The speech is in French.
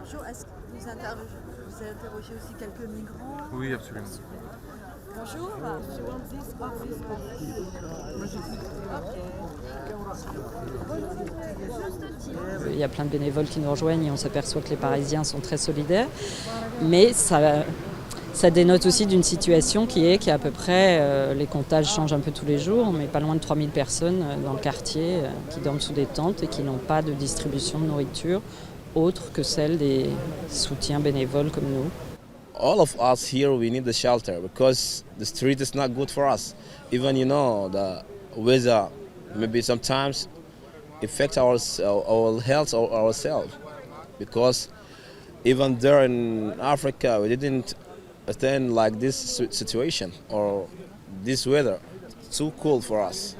Bonjour, est-ce que vous interrogez aussi quelques migrants? Oui, absolument. Bonjour. Il y a plein de bénévoles qui nous rejoignent et on s'aperçoit que les Parisiens sont très solidaires. Mais ça dénote aussi d'une situation qui est qu'à peu près, les comptages changent un peu tous les jours, mais pas loin de 3000 personnes dans le quartier qui dorment sous des tentes et qui n'ont pas de distribution de nourriture autre que celle des soutiens bénévoles comme nous. All of us here, we need the shelter because the street is not good for us. Even, the weather maybe sometimes affect our health or ourselves. Because even there in Africa, we didn't attend like this situation or this weather. It's too cold for us.